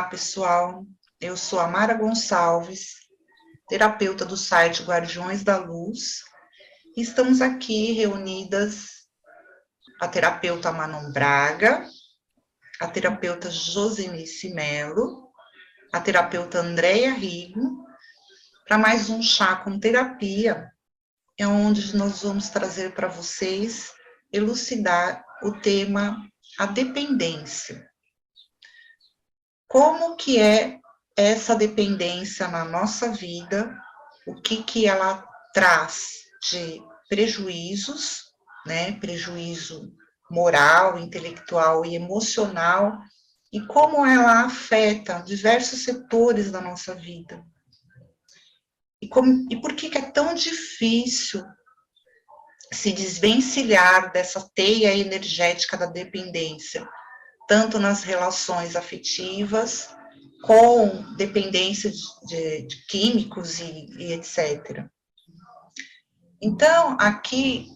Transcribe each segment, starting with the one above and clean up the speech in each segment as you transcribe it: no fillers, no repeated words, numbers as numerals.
Olá, pessoal. Eu sou a Mara Gonçalves, terapeuta do site Guardiões da Luz. E estamos aqui reunidas a terapeuta Manon Braga, a terapeuta Josenice Melo, a terapeuta Andréia Rigo, para mais um chá com terapia, onde nós vamos trazer para vocês elucidar o tema a dependência. Como que é essa dependência na nossa vida, o que ela traz de prejuízos, né, prejuízo moral, intelectual e emocional, e como ela afeta diversos setores da nossa vida. E por que é tão difícil se desvencilhar dessa teia energética da dependência, tanto nas relações afetivas, com dependência de químicos e etc. Então, aqui,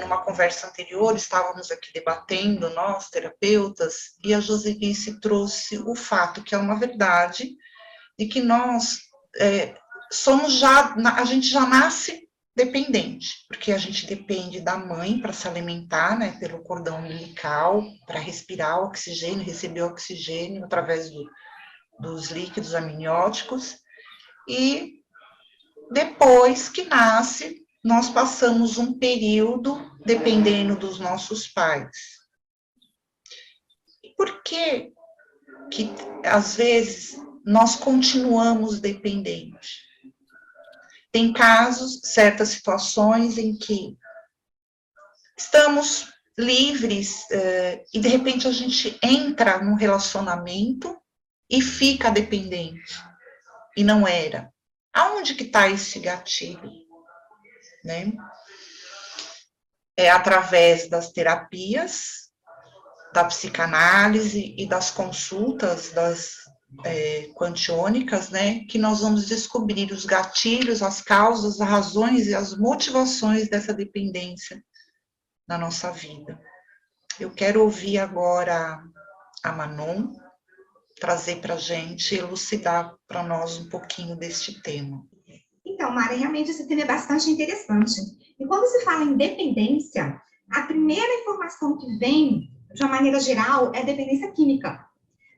numa conversa anterior, estávamos aqui debatendo, nós, terapeutas, e a Joselice trouxe o fato, que é uma verdade, de que nós a gente já nasce dependente, porque a gente depende da mãe para se alimentar, né, pelo cordão umbilical, para respirar oxigênio, receber oxigênio através dos líquidos amnióticos, e depois que nasce, nós passamos um período dependendo dos nossos pais. E por que às vezes, nós continuamos dependentes? Tem casos, certas situações em que estamos livres e, de repente, a gente entra num relacionamento e fica dependente, e não era. Aonde que está esse gatilho? Né? É através das terapias, da psicanálise e das consultas quantiônicas, né, que nós vamos descobrir os gatilhos, as causas, as razões e as motivações dessa dependência na nossa vida. Eu quero ouvir agora a Manon trazer para a gente, elucidar para nós um pouquinho deste tema. Então, Mara, realmente esse tema é bastante interessante. E quando se fala em dependência, a primeira informação que vem, de uma maneira geral, é a dependência química.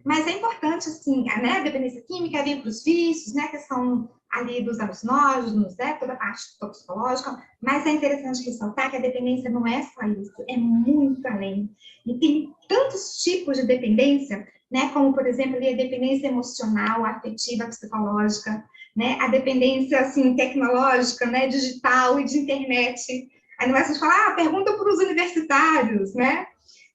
Mas é importante, assim, né, a dependência química vem para os vícios, né, que são ali dos alucinógenos, né, toda a parte toxicológica, mas é interessante ressaltar que a dependência não é só isso, é muito além. E tem tantos tipos de dependência, né, como, por exemplo, ali, a dependência emocional, afetiva, psicológica, né, a dependência, assim, tecnológica, né, digital e de internet. Aí não é só falar, pergunta para os universitários, né,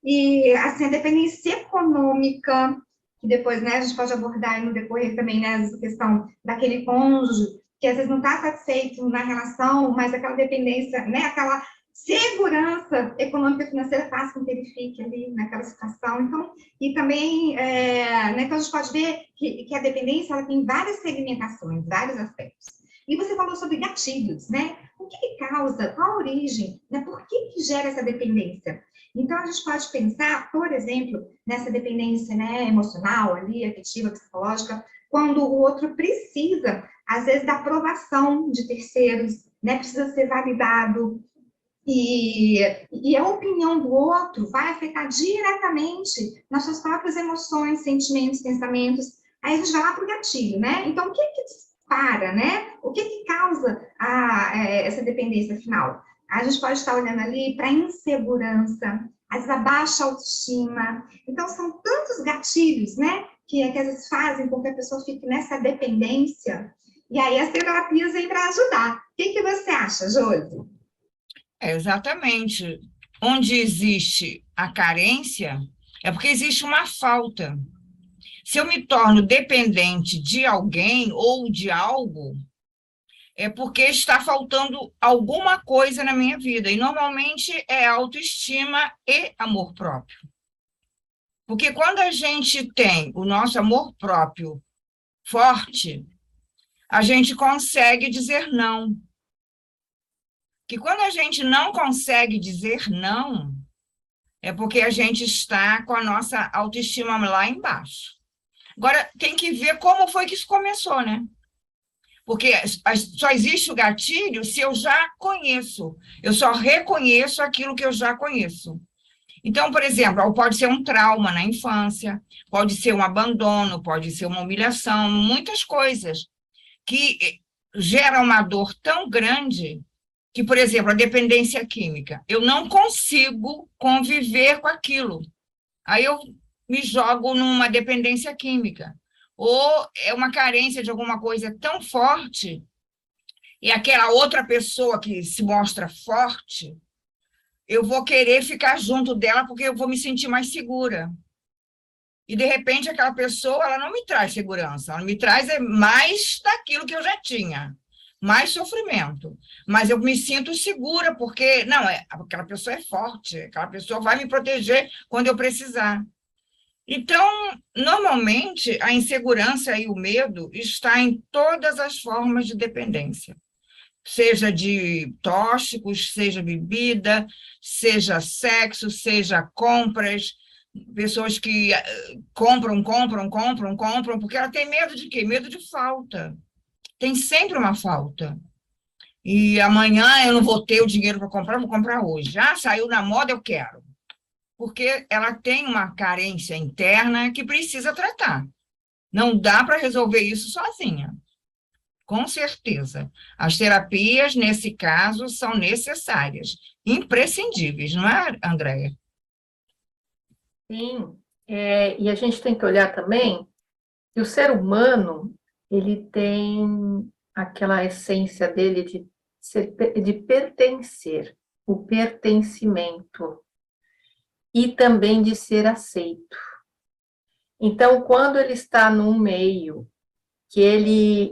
e, assim, a dependência econômica, que depois, né, a gente pode abordar no decorrer também, né, essa questão daquele cônjuge, que às vezes não está satisfeito na relação, mas aquela dependência, né, aquela segurança econômica e financeira faz com que ele fique ali naquela situação. Então, e também, né, então a gente pode ver que a dependência, ela tem várias segmentações, vários aspectos. E você falou sobre gatilhos, né? O que causa, qual a origem, né? Por que gera essa dependência? Então, a gente pode pensar, por exemplo, nessa dependência, né, emocional, ali, afetiva, psicológica, quando o outro precisa, às vezes, da aprovação de terceiros, né, precisa ser validado, e a opinião do outro vai afetar diretamente nas suas próprias emoções, sentimentos, pensamentos. Aí a gente vai lá para o gatilho, né? Então, o que dispara, né? O que causa essa dependência final? A gente pode estar olhando ali para insegurança, às vezes a baixa autoestima. Então, são tantos gatilhos, né? Que às vezes fazem com que a pessoa fique nessa dependência. E aí as terapias vêm para ajudar. O que você acha, Josi? Exatamente. Onde existe a carência, é porque existe uma falta. Se eu me torno dependente de alguém ou de algo, é porque está faltando alguma coisa na minha vida. E normalmente é autoestima e amor próprio. Porque quando a gente tem o nosso amor próprio forte, a gente consegue dizer não. Que quando a gente não consegue dizer não, é porque a gente está com a nossa autoestima lá embaixo. Agora, tem que ver como foi que isso começou, né? Porque só existe o gatilho se eu já conheço. Eu só reconheço aquilo que eu já conheço. Então, por exemplo, pode ser um trauma na infância, pode ser um abandono, pode ser uma humilhação, muitas coisas que geram uma dor tão grande que, por exemplo, a dependência química. Eu não consigo conviver com aquilo. Aí eu me jogo numa dependência química. Ou é uma carência de alguma coisa tão forte, e aquela outra pessoa que se mostra forte, eu vou querer ficar junto dela porque eu vou me sentir mais segura. E, de repente, aquela pessoa, ela não me traz segurança, ela me traz mais daquilo que eu já tinha, mais sofrimento. Mas eu me sinto segura, porque, não, aquela pessoa é forte, aquela pessoa vai me proteger quando eu precisar. Então, normalmente, a insegurança e o medo está em todas as formas de dependência, seja de tóxicos, seja bebida, seja sexo, seja compras, pessoas que compram, porque ela tem medo de quê? Medo de falta. Tem sempre uma falta. E amanhã eu não vou ter o dinheiro para comprar, vou comprar hoje. Ah, saiu na moda, eu quero. Porque ela tem uma carência interna que precisa tratar. Não dá para resolver isso sozinha. Com certeza. As terapias, nesse caso, são necessárias, imprescindíveis, não é, Andréia? Sim, e a gente tem que olhar também que o ser humano, ele tem aquela essência dele de pertencer, o pertencimento, e também de ser aceito. Então, quando ele está num meio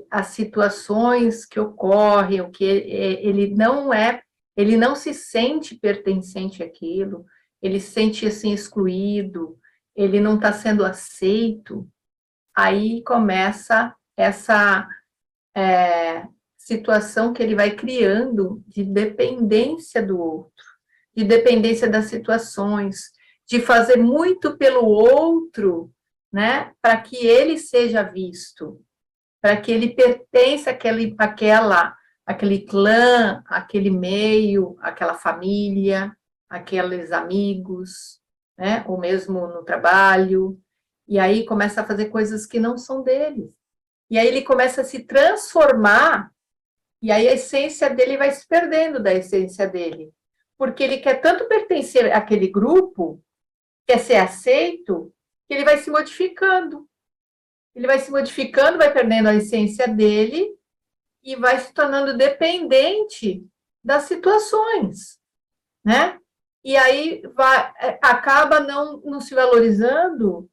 as situações que ocorrem, o que ele não se sente pertencente àquilo, ele se sente assim excluído, ele não está sendo aceito, aí começa essa situação que ele vai criando de dependência do outro, de dependência das situações, de fazer muito pelo outro, né, para que ele seja visto, para que ele pertença àquele clã, àquele meio, àquela família, aqueles amigos, né? Ou mesmo no trabalho. E aí começa a fazer coisas que não são dele. E aí ele começa a se transformar, e aí a essência dele vai se perdendo da essência dele. Porque ele quer tanto pertencer àquele grupo, quer ser aceito, que ele vai se modificando. Ele vai se modificando, vai perdendo a essência dele e vai se tornando dependente das situações, né? E aí acaba não se valorizando,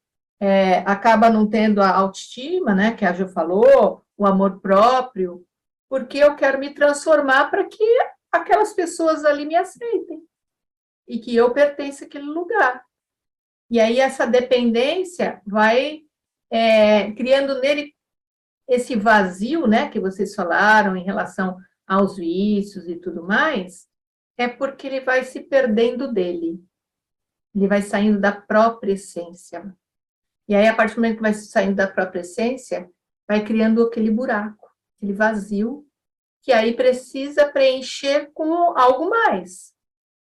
acaba não tendo a autoestima, né? Que a Jo falou, o amor próprio, porque eu quero me transformar para que aquelas pessoas ali me aceitem e que eu pertença àquele lugar. E aí essa dependência vai criando nele esse vazio, né, que vocês falaram em relação aos vícios e tudo mais, é porque ele vai se perdendo dele, ele vai saindo da própria essência. E aí, a partir do momento que vai saindo da própria essência, vai criando aquele buraco, aquele vazio, que aí precisa preencher com algo mais.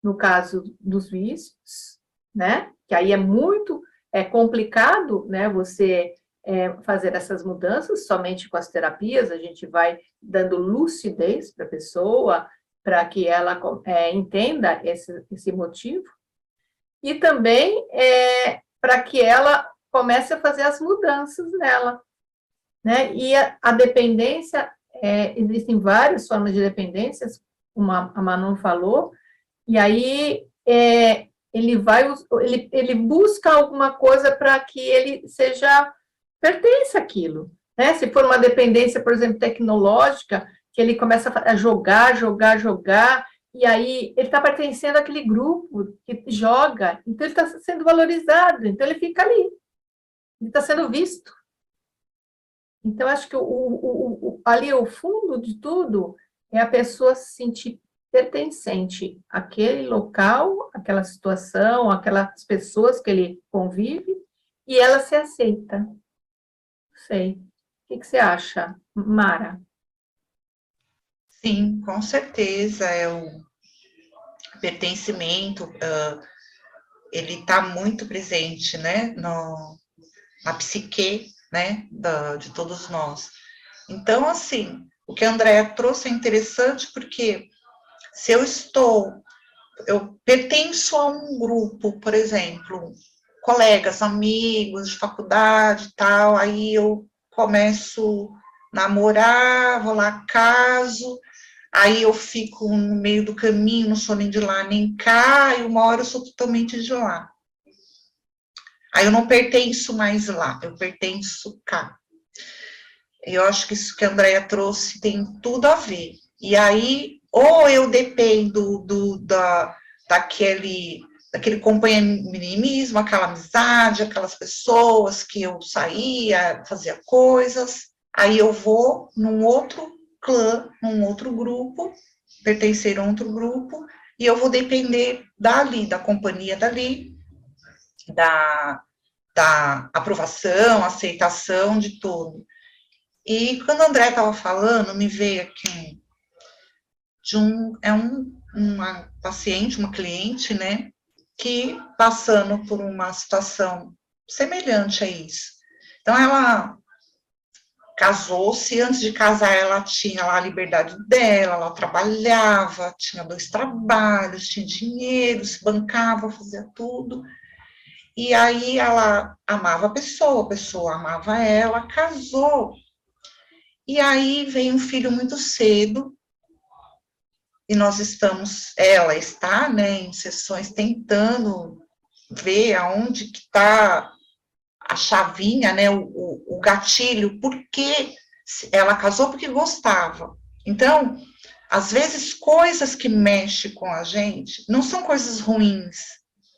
No caso dos vícios, né, que aí é muito complicado, né, você fazer essas mudanças, somente com as terapias, a gente vai dando lucidez para a pessoa, para que ela entenda esse motivo, e também para que ela comece a fazer as mudanças nela, né, e a dependência, existem várias formas de dependências, como a Manon falou, e aí ele busca alguma coisa para que ele pertence àquilo, né? Se for uma dependência, por exemplo, tecnológica, que ele começa a jogar, e aí ele está pertencendo àquele grupo que joga, então ele está sendo valorizado, então ele fica ali, ele está sendo visto. Então, acho que ali o fundo de tudo é a pessoa se sentir pertencente àquele local, àquela situação, àquelas pessoas que ele convive, e ela se aceita. sei. O que você acha, Mara? Sim, com certeza, é o pertencimento, ele está muito presente, né, na psique, né, de todos nós. Então, assim, o que a Andrea trouxe é interessante porque se eu pertenço a um grupo, por exemplo, colegas, amigos de faculdade e tal, aí eu começo a namorar, vou lá, caso, aí eu fico no meio do caminho, não sou nem de lá nem cá, e uma hora eu sou totalmente de lá. Aí eu não pertenço mais lá, eu pertenço cá. Eu acho que isso que a Andrea trouxe tem tudo a ver. E aí, ou eu dependo daquele companheirismo, aquela amizade, aquelas pessoas que eu saía, fazia coisas, aí eu vou num outro clã, num outro grupo, pertencer a outro grupo, e eu vou depender dali, da companhia dali, da, da aprovação, aceitação de tudo. E quando a André estava falando, me veio aqui uma paciente, uma cliente, né, que passando por uma situação semelhante a isso. Então, ela casou-se, antes de casar, ela tinha lá a liberdade dela, ela trabalhava, tinha 2 trabalhos, tinha dinheiro, se bancava, fazia tudo. E aí ela amava a pessoa amava ela, casou. E aí veio um filho muito cedo, e ela está, né, em sessões tentando ver aonde que está a chavinha, né, o gatilho, porque ela casou porque gostava. Então, às vezes, coisas que mexem com a gente não são coisas ruins,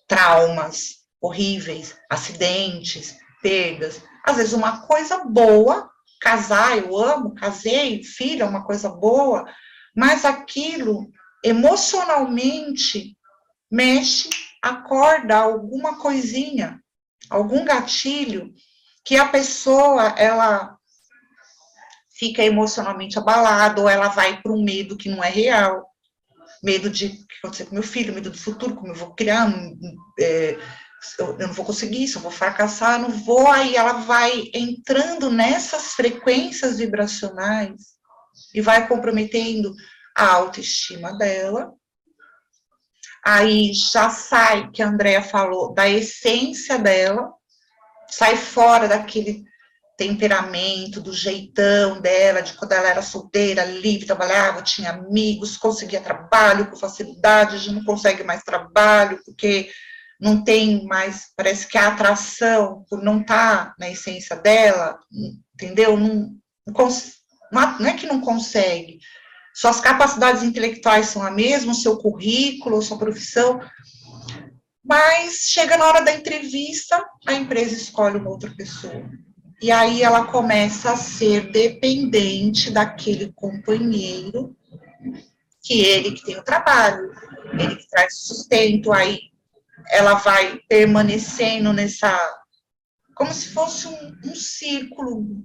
traumas horríveis, acidentes, perdas. Às vezes, uma coisa boa, casar, eu amo, casei, filho, é uma coisa boa, mas aquilo emocionalmente mexe, acorda alguma coisinha, algum gatilho que a pessoa, ela fica emocionalmente abalada, ou ela vai para um medo que não é real, medo de o que acontecer com meu filho, medo do futuro, como eu vou criar, eu não vou conseguir, se eu vou fracassar, não vou, aí ela vai entrando nessas frequências vibracionais e vai comprometendo a autoestima dela. Aí já sai, que a Andrea falou, da essência dela, sai fora daquele temperamento, do jeitão dela, de quando ela era solteira, livre, trabalhava, tinha amigos, conseguia trabalho com facilidade, a gente não consegue mais trabalho, porque não tem mais, parece que a atração, por não estar na essência dela, entendeu? Não é que não consegue, suas capacidades intelectuais são a mesma, o seu currículo, sua profissão, mas chega na hora da entrevista, a empresa escolhe uma outra pessoa. E aí ela começa a ser dependente daquele companheiro, que ele que tem o trabalho, ele que traz sustento, aí ela vai permanecendo como se fosse um círculo,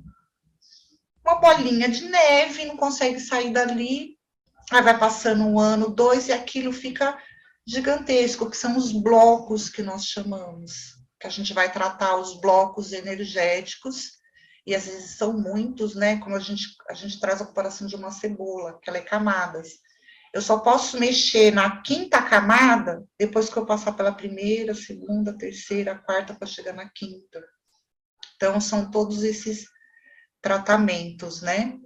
uma bolinha de neve, não consegue sair dali, aí vai passando 1 ano, 2, e aquilo fica gigantesco, que são os blocos que nós chamamos, que a gente vai tratar os blocos energéticos, e às vezes são muitos, né, como a gente traz a comparação de uma cebola, que ela é camadas. Eu só posso mexer na 5ª camada depois que eu passar pela 1ª, 2ª, 3ª, 4ª, para chegar na 5ª. Então, são todos esses tratamentos, né?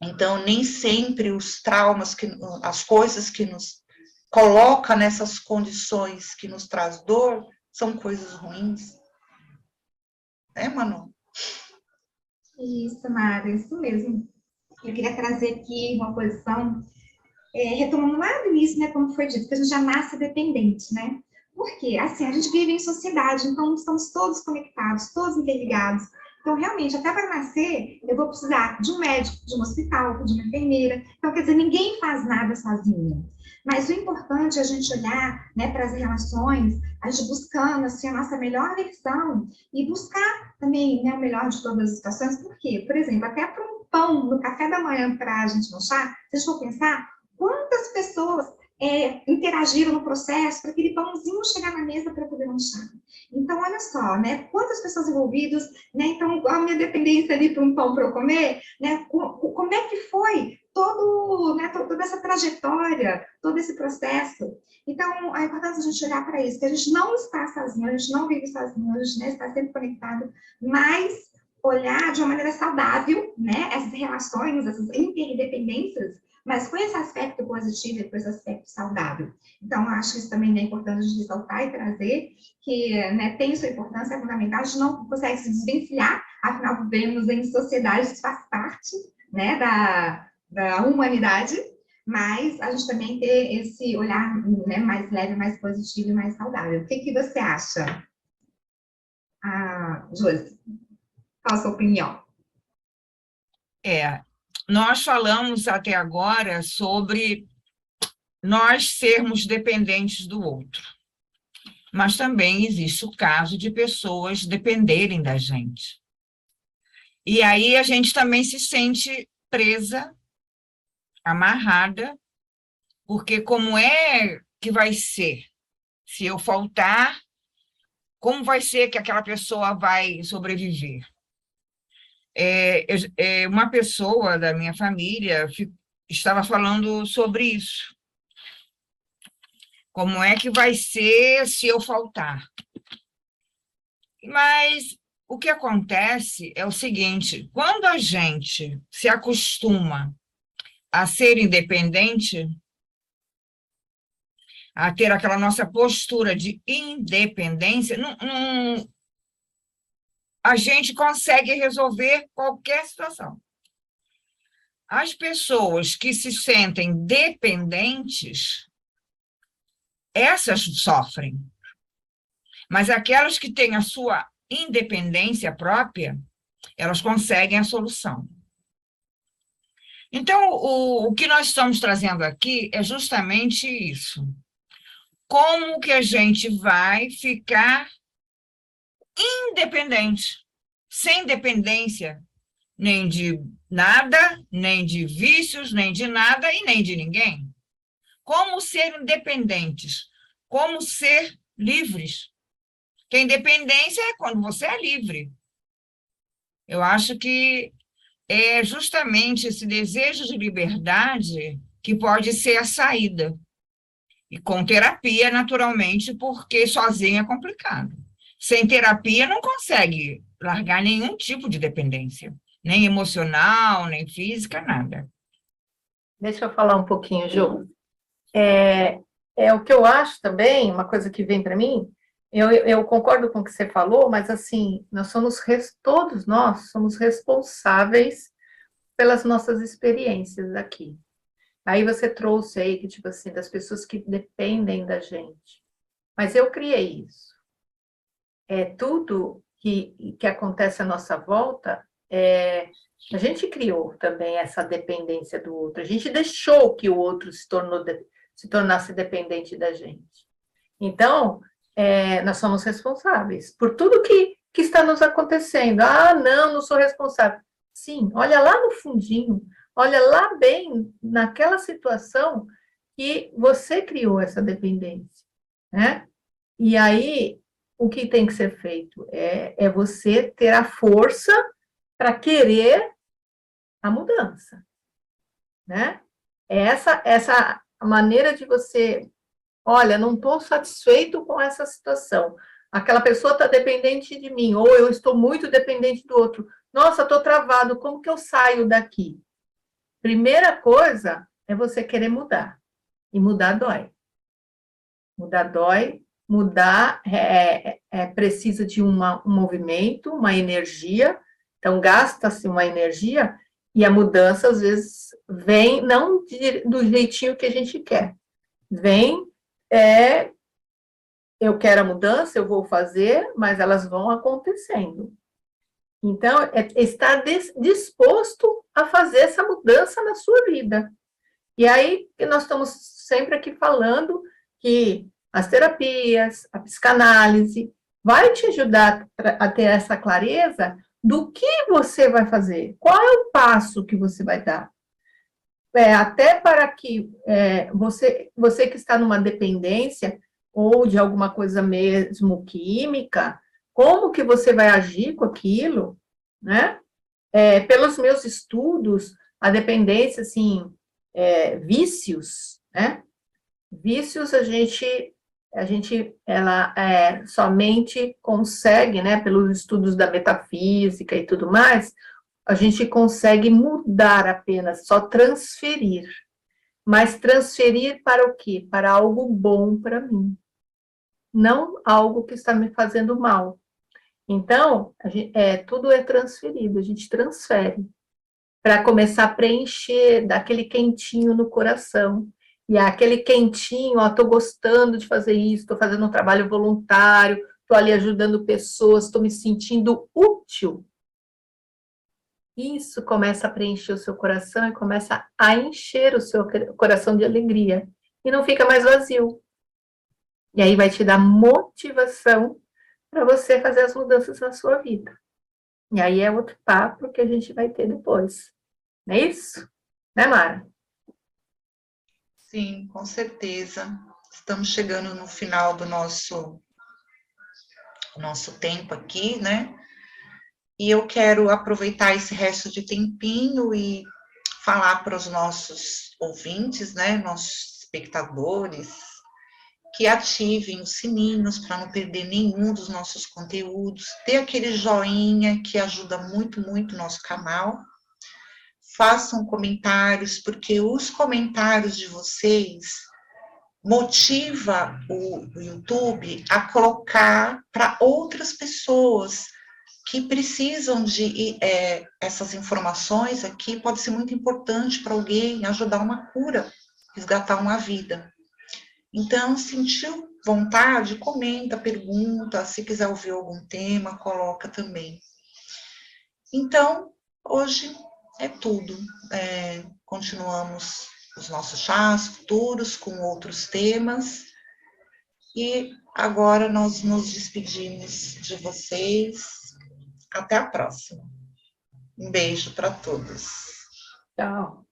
Então, nem sempre os traumas, as coisas que nos coloca nessas condições que nos traz dor, são coisas ruins. Né, Manu? Isso, Mara, isso mesmo. Eu queria trazer aqui uma posição, retomando lá do início, né, como foi dito, que a gente já nasce dependente, né? Por quê? Assim, a gente vive em sociedade, então estamos todos conectados, todos interligados. Então, realmente, até para nascer, eu vou precisar de um médico, de um hospital, de uma enfermeira. Então, quer dizer, ninguém faz nada sozinho. Mas o importante é a gente olhar, né, para as relações, a gente buscando assim, a nossa melhor versão e buscar também, né, o melhor de todas as situações. Por quê? Por exemplo, até para um pão no café da manhã para a gente lanchar, se a gente for pensar, quantas pessoas interagiram no processo para aquele pãozinho chegar na mesa para poder lanchar. Então, olha só, né? Quantas pessoas envolvidas, né? Então, a minha dependência ali para um pão para eu comer, né? Como é que foi né, toda essa trajetória, todo esse processo? Então, a importância de a gente olhar para isso, que a gente não está sozinho, a gente não vive sozinho, a gente, né, está sempre conectado, mas olhar de uma maneira saudável, né? Essas relações, essas interdependências, mas com esse aspecto positivo e com esse aspecto saudável. Então, acho que isso também é importante de ressaltar e trazer, que, né, tem sua importância, é fundamental, a gente não consegue se desvencilhar, afinal, vivemos em sociedade, isso faz parte, né, da humanidade, mas a gente também ter esse olhar, né, mais leve, mais positivo e mais saudável. O que você acha, Josi? Qual a sua opinião? Nós falamos até agora sobre nós sermos dependentes do outro, mas também existe o caso de pessoas dependerem da gente. E aí a gente também se sente presa, amarrada, porque como é que vai ser? Se eu faltar, como vai ser que aquela pessoa vai sobreviver? Uma pessoa da minha família estava falando sobre isso. Como é que vai ser se eu faltar? Mas o que acontece é o seguinte: quando a gente se acostuma a ser independente, a ter aquela nossa postura de independência, a gente consegue resolver qualquer situação. As pessoas que se sentem dependentes, essas sofrem. Mas aquelas que têm a sua independência própria, elas conseguem a solução. Então, o que nós estamos trazendo aqui é justamente isso. Como que a gente vai ficar independente, sem dependência nem de nada, nem de vícios, nem de nada e nem de ninguém? Como ser independentes? Como ser livres? Porque independência é quando você é livre. Eu acho que é justamente esse desejo de liberdade que pode ser a saída. E com terapia, naturalmente, porque sozinho é complicado. Sem terapia, não consegue largar nenhum tipo de dependência, nem emocional, nem física, nada. Deixa eu falar um pouquinho, Ju. É o que eu acho também, uma coisa que vem para mim, eu concordo com o que você falou, mas assim, todos nós somos responsáveis pelas nossas experiências aqui. Aí você trouxe aí, que tipo assim, das pessoas que dependem da gente. Mas eu criei isso. Tudo que acontece à nossa volta, a gente criou também essa dependência do outro. A gente deixou que o outro se tornasse dependente da gente. Então, nós somos responsáveis por tudo que está nos acontecendo. Ah, não sou responsável. Sim, olha lá no fundinho, olha lá bem naquela situação que você criou essa dependência, né? E aí, o que tem que ser feito é você ter a força para querer a mudança, né? Essa maneira de você, olha, não estou satisfeito com essa situação. Aquela pessoa está dependente de mim, ou eu estou muito dependente do outro. Nossa, estou travado, como que eu saio daqui? Primeira coisa é você querer mudar. E mudar dói. Mudar dói, mudar precisa de um movimento, uma energia. Então, gasta-se uma energia e a mudança, às vezes, vem não do jeitinho que a gente quer. Vem, eu quero a mudança, eu vou fazer, mas elas vão acontecendo. Então, é estar disposto a fazer essa mudança na sua vida. E aí, nós estamos sempre aqui falando que as terapias, a psicanálise, vai te ajudar a ter essa clareza do que você vai fazer, qual é o passo que você vai dar. Até para que você que está numa dependência ou de alguma coisa mesmo química, como que você vai agir com aquilo, né? Pelos meus estudos, a dependência, assim, vícios, né? Vícios ela somente consegue, né, pelos estudos da metafísica e tudo mais, a gente consegue mudar apenas, só transferir. Mas transferir para o quê? Para algo bom para mim. Não algo que está me fazendo mal. Então, tudo é transferido, a gente transfere. Para começar a preencher daquele quentinho no coração. E aquele quentinho, ó, estou gostando de fazer isso, estou fazendo um trabalho voluntário, estou ali ajudando pessoas, estou me sentindo útil. Isso começa a preencher o seu coração e começa a encher o seu coração de alegria. E não fica mais vazio. E aí vai te dar motivação para você fazer as mudanças na sua vida. E aí é outro papo que a gente vai ter depois. Não é isso? Né, Mara? Sim, com certeza. Estamos chegando no final do nosso tempo aqui, né? E eu quero aproveitar esse resto de tempinho e falar para os nossos ouvintes, né, nossos espectadores, que ativem os sininhos para não perder nenhum dos nossos conteúdos, dê aquele joinha que ajuda muito, muito o nosso canal. Façam comentários, porque os comentários de vocês motiva o YouTube a colocar para outras pessoas que precisam de essas informações aqui, pode ser muito importante para alguém, ajudar uma cura, resgatar uma vida. Então, sentiu vontade, comenta, pergunta, se quiser ouvir algum tema, coloca também. Então, hoje é tudo. Continuamos os nossos chás futuros com outros temas. E agora nós nos despedimos de vocês. Até a próxima. Um beijo para todos. Tchau.